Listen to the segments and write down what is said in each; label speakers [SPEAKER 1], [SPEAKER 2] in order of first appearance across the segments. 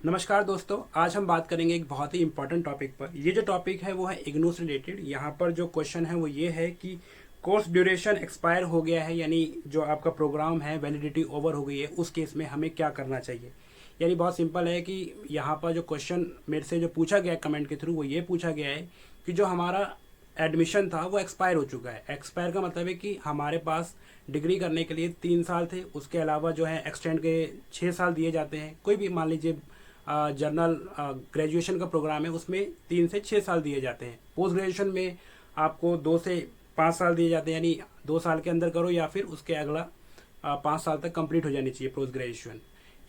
[SPEAKER 1] नमस्कार दोस्तों, आज हम बात करेंगे एक बहुत ही इंपॉर्टेंट टॉपिक पर। ये जो टॉपिक है वो है इग्नू से रिलेटेड। यहाँ पर जो क्वेश्चन है वो ये है कि कोर्स ड्यूरेशन एक्सपायर हो गया है, यानी जो आपका प्रोग्राम है वैलिडिटी ओवर हो गई है, उस केस में हमें क्या करना चाहिए। यानी बहुत सिंपल है कि यहाँ पर जो क्वेश्चन मेरे से जो पूछा गया है कमेंट के थ्रू, वो ये पूछा गया है कि जो हमारा एडमिशन था वो एक्सपायर हो चुका है। एक्सपायर का मतलब है कि हमारे पास डिग्री करने के लिए 3 साल थे, उसके अलावा जो है एक्सटेंड के 6 साल दिए जाते हैं। कोई भी मान लीजिए जर्नल ग्रेजुएशन का प्रोग्राम है, उसमें 3 से 6 साल दिए जाते हैं। पोस्ट ग्रेजुएशन में आपको 2 से 5 साल दिए जाते हैं, यानी 2 साल के अंदर करो या फिर उसके अगला 5 साल तक कंप्लीट हो जानी चाहिए पोस्ट ग्रेजुएशन।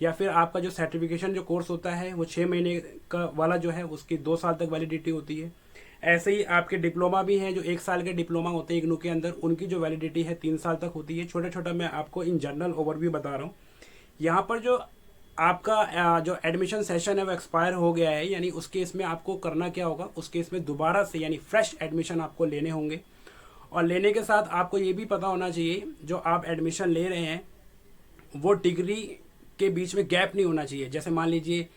[SPEAKER 1] या फिर आपका जो सर्टिफिकेशन जो कोर्स होता है वो 6 महीने का वाला जो है उसकी 2 साल तक वैलिडिटी होती है। ऐसे ही आपके डिप्लोमा भी हैं, जो 1 साल के डिप्लोमा होते हैं इग्नू के अंदर, उनकी जो वैलिडिटी है 3 साल तक होती है। छोटा छोटा मैं आपको इन जनरल ओवरव्यू बता रहा हूँ। यहाँ पर जो आपका जो एडमिशन सेशन है वो एक्सपायर हो गया है, यानी उस केस में आपको करना क्या होगा, उस केस में दोबारा से यानी फ्रेश एडमिशन आपको लेने होंगे। और लेने के साथ आपको ये भी पता होना चाहिए जो आप एडमिशन ले रहे हैं वो डिग्री के बीच में गैप नहीं होना चाहिए। जैसे मान लीजिए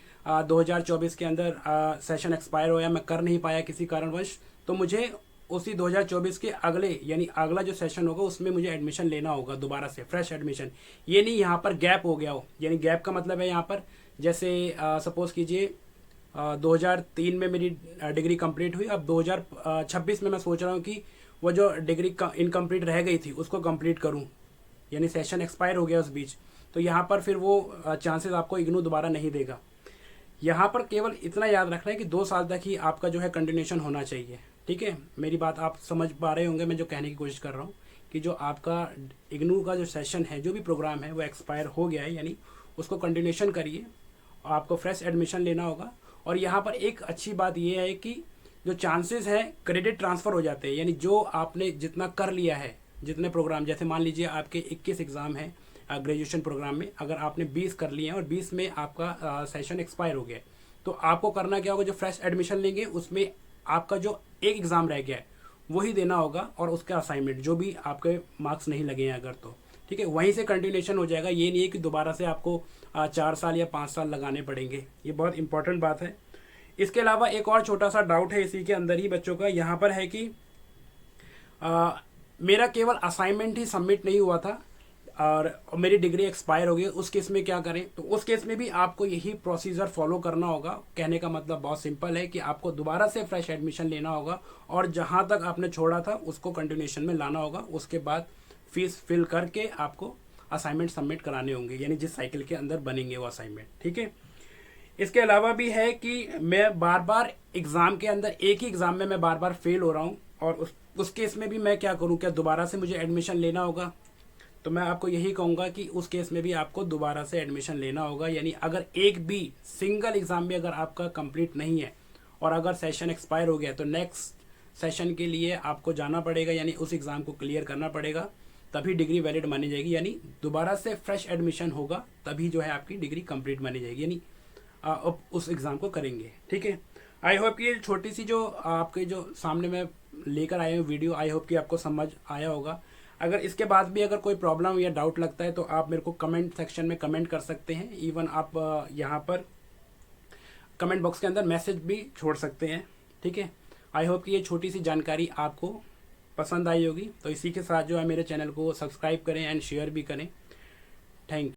[SPEAKER 1] 2024 के अंदर सेशन एक्सपायर हो या मैं कर नहीं पाया किसी कारणवश, तो मुझे उसी 2024 के अगले यानी अगला जो सेशन होगा उसमें मुझे एडमिशन लेना होगा दोबारा से फ्रेश एडमिशन। ये नहीं यहाँ पर गैप हो गया हो, यानी गैप का मतलब है यहाँ पर जैसे सपोज कीजिए 2003 में मेरी डिग्री कंप्लीट हुई, अब 2026 में मैं सोच रहा हूँ कि वो जो डिग्री इनकम्प्लीट रह गई थी उसको कंप्लीट करूँ, यानी सेशन एक्सपायर हो गया उस बीच। तो यहाँ पर फिर वो चांसेस आपको इग्नू दोबारा नहीं देगा। यहाँ पर केवल इतना याद रखना है कि 2 साल तक ही आपका जो है कंटिन्यूशन होना चाहिए। ठीक है, मेरी बात आप समझ पा रहे होंगे मैं जो कहने की कोशिश कर रहा हूँ कि जो आपका इग्नू का जो सेशन है, जो भी प्रोग्राम है वो एक्सपायर हो गया है, यानी उसको कंटिन्यूशन करिए। आपको फ्रेश एडमिशन लेना होगा। और यहाँ पर एक अच्छी बात यह है कि जो चांसेस हैं क्रेडिट ट्रांसफ़र हो जाते हैं, यानी जो आपने जितना कर लिया है, जितने प्रोग्राम, जैसे मान लीजिए आपके 21 एग्ज़ाम हैं ग्रेजुएशन प्रोग्राम में, अगर आपने 20 कर लिए हैं और 20 में आपका सेशन एक्सपायर हो गया है, तो आपको करना क्या होगा, जो फ्रेश एडमिशन लेंगे उसमें आपका जो एक एग्ज़ाम रह गया है वही देना होगा, और उसका असाइनमेंट जो भी आपके मार्क्स नहीं लगे हैं अगर, तो ठीक है वहीं से कंटिन्यूशन हो जाएगा। ये नहीं है कि दोबारा से आपको 4 साल या 5 साल लगाने पड़ेंगे। ये बहुत इंपॉर्टेंट बात है। इसके अलावा एक और छोटा सा डाउट है इसी के अंदर ही बच्चों का, यहाँ पर है कि मेरा केवल असाइनमेंट ही सबमिट नहीं हुआ था और मेरी डिग्री एक्सपायर हो गई, उस केस में क्या करें। तो उस केस में भी आपको यही प्रोसीजर फॉलो करना होगा। कहने का मतलब बहुत सिंपल है कि आपको दोबारा से फ्रेश एडमिशन लेना होगा और जहां तक आपने छोड़ा था उसको कंटिन्यूशन में लाना होगा। उसके बाद फीस फिल करके आपको असाइनमेंट सबमिट कराने होंगे, यानी जिस साइकिल के अंदर बनेंगे वो असाइनमेंट। ठीक है, इसके अलावा भी है कि मैं बार बार एग्ज़ाम के अंदर एक ही एग्ज़ाम में मैं बार बार फेल हो रहा हूँ, और उस केस में भी मैं क्या करूँ, क्या दोबारा से मुझे एडमिशन लेना होगा। तो मैं आपको यही कहूँगा कि उस केस में भी आपको दोबारा से एडमिशन लेना होगा। यानी अगर एक भी सिंगल एग्ज़ाम भी अगर आपका कंप्लीट नहीं है और अगर सेशन एक्सपायर हो गया, तो नेक्स्ट सेशन के लिए आपको जाना पड़ेगा, यानी उस एग्ज़ाम को क्लियर करना पड़ेगा, तभी डिग्री वैलिड मानी जाएगी। यानी दोबारा से फ्रेश एडमिशन होगा तभी जो है आपकी डिग्री कंप्लीट मानी जाएगी, यानी आप उस एग्ज़ाम को करेंगे। ठीक है, आई होप कि ये छोटी सी जो आपके जो सामने मैं लेकर आया हूँ वीडियो, आई होप कि आपको समझ आया होगा। अगर इसके बाद भी अगर कोई प्रॉब्लम या डाउट लगता है तो आप मेरे को कमेंट सेक्शन में कमेंट कर सकते हैं। इवन आप यहाँ पर कमेंट बॉक्स के अंदर मैसेज भी छोड़ सकते हैं। ठीक है, आई होप कि ये छोटी सी जानकारी आपको पसंद आई होगी। तो इसी के साथ जो है मेरे चैनल को सब्सक्राइब करें एंड शेयर भी करें। Thank you.